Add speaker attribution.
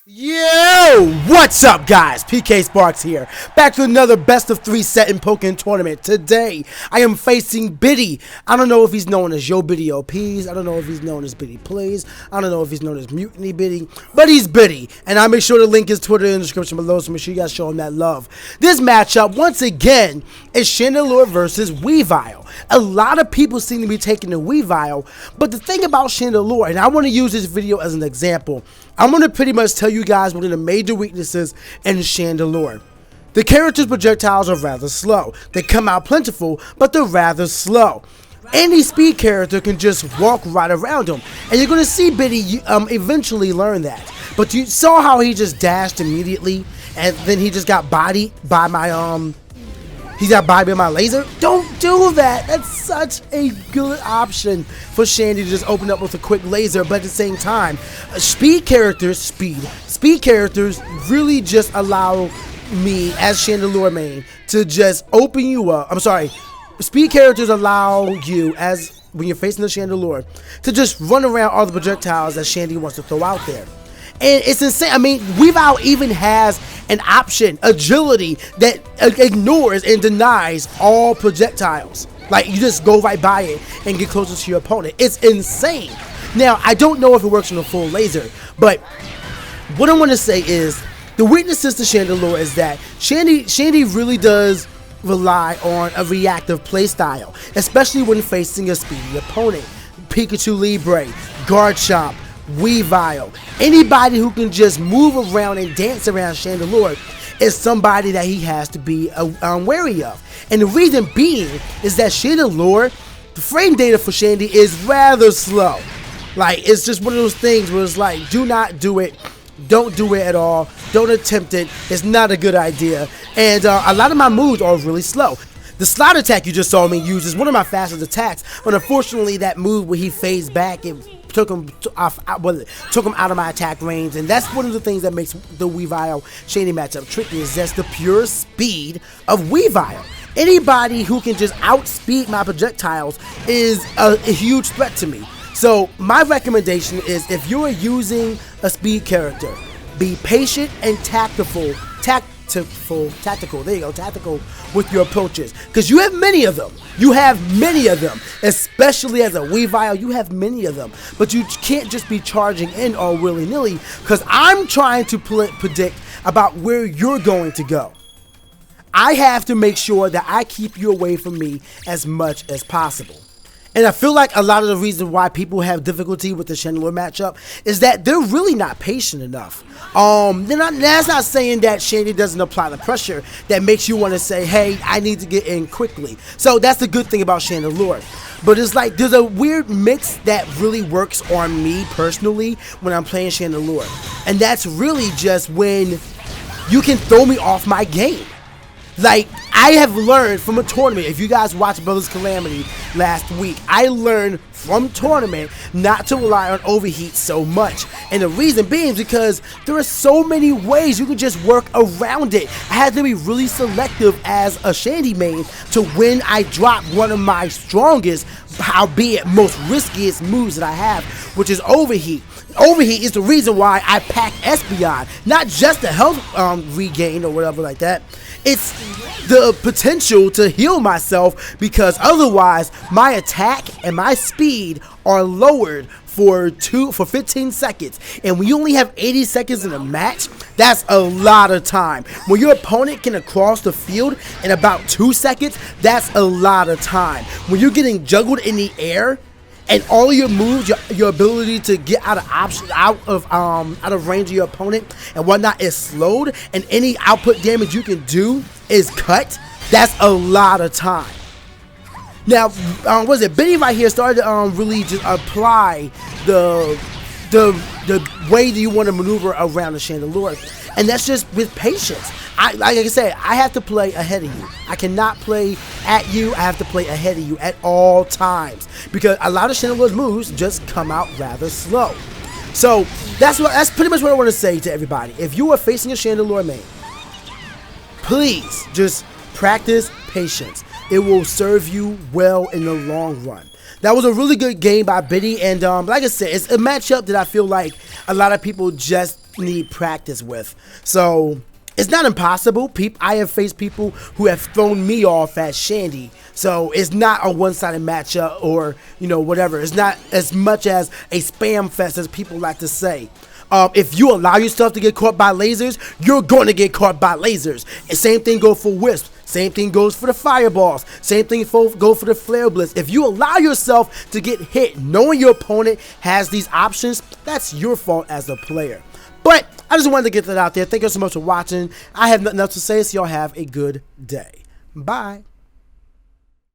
Speaker 1: Yo, what's up guys? PKSparkxx here, back to another best of 3 set in Pokken tournament. Today, I am facing Biddy. I don't know if he's known as Yo Biddy OPs, I don't know if he's known as Biddy Plays, I don't know if he's known as Mutiny Biddy, but he's Biddy. And I'll make sure to link his Twitter in the description below, so make sure you guys show him that love. This matchup, once again, is Chandelure versus Weavile. A lot of people seem to be taking the Weavile, but the thing about Chandelure, and I want to use this video as an example, I'm going to pretty much tell you guys one of the major weaknesses in Chandelure. The character's projectiles are rather slow. They come out plentiful, but they're rather slow. Any speed character can just walk right around him, and you're going to see Biddy eventually learn that. But you saw how he just dashed immediately, and then he just got bodied by my He got by my laser. Don't do that. That's such a good option for Shandy to just open up with a quick laser, but at the same time, speed characters really just allow me as Chandelure main to just open you up. I'm sorry. Speed characters allow you, as when you're facing the Chandelure, to just run around all the projectiles that Shandy wants to throw out there. And it's insane. I mean, Weavile even has an option, agility, that ignores and denies all projectiles. Like, you just go right by it and get closer to your opponent. It's insane. Now, I don't know if it works on a full laser, but what I want to say is the weaknesses to Chandelure is that Shandy really does rely on a reactive playstyle, especially when facing a speedy opponent. Pikachu Libre, Garchomp, Weavile, anybody who can just move around and dance around Chandelure is somebody that he has to be wary of. And the reason being is that Chandelure, the frame data for Shandy is rather slow. Like, it's just one of those things where it's like, do not do it. Don't do it at all. Don't attempt it. It's not a good idea. And a lot of my moves are really slow. The slide attack you just saw me use is one of my fastest attacks, but unfortunately that move where he phased back, it took him out of my attack range, and that's one of the things that makes the Weavile Shandy matchup tricky, is that's the pure speed of Weavile. Anybody who can just outspeed my projectiles is a huge threat to me. So my recommendation is, if you are using a speed character, be patient and tactical, there you go, tactical with your approaches, because you have many of them. Especially as a Weavile, you have many of them, but you can't just be charging in all willy-nilly, because I'm trying to predict about where you're going to go. I have to make sure that I keep you away from me as much as possible. And I feel like a lot of the reason why people have difficulty with the Chandelure matchup is that they're really not patient enough. That's not saying that Shandy doesn't apply the pressure that makes you want to say, hey, I need to get in quickly. So that's the good thing about Chandelure. But it's like, there's a weird mix that really works on me personally when I'm playing Chandelure. And that's really just when you can throw me off my game. Like, I have learned from a tournament, if you guys watched Brothers Calamity last week, I learned from tournament not to rely on overheat so much. And the reason being is because there are so many ways you can just work around it. I had to be really selective as a Shandy main to when I drop one of my strongest, albeit most riskiest moves that I have, which is overheat. Overheat is the reason why I pack Espeon, not just the health regain or whatever like that. It's the potential to heal myself, because otherwise my attack and my speed are lowered for 15 seconds. And when you only have 80 seconds in a match, that's a lot of time. When your opponent can cross the field in about 2 seconds, that's a lot of time. When you're getting juggled in the air, and all your moves, your ability to get out of range of your opponent and whatnot is slowed, and any output damage you can do is cut, that's a lot of time. Now, Biddy right here started to really just apply the way that you want to maneuver around the Chandelure, and that's just with patience. Like I said, I have to play ahead of you. I cannot play at you. I have to play ahead of you at all times, because a lot of Chandelure's moves just come out rather slow. So that's pretty much what I want to say to everybody. If you are facing a Chandelure main, please just practice patience. It will serve you well in the long run. That was a really good game by Biddy, and like I said, it's a matchup that I feel like a lot of people just need practice with. So it's not impossible. I have faced people who have thrown me off as Shandy. So it's not a one-sided matchup or, you know, whatever. It's not as much as a spam fest as people like to say. If you allow yourself to get caught by lasers, you're going to get caught by lasers. And same thing goes for wisps. Same thing goes for the fireballs. Same thing go for the flare blitz. If you allow yourself to get hit knowing your opponent has these options, that's your fault as a player. But I just wanted to get that out there. Thank you so much for watching. I have nothing else to say, so y'all have a good day. Bye.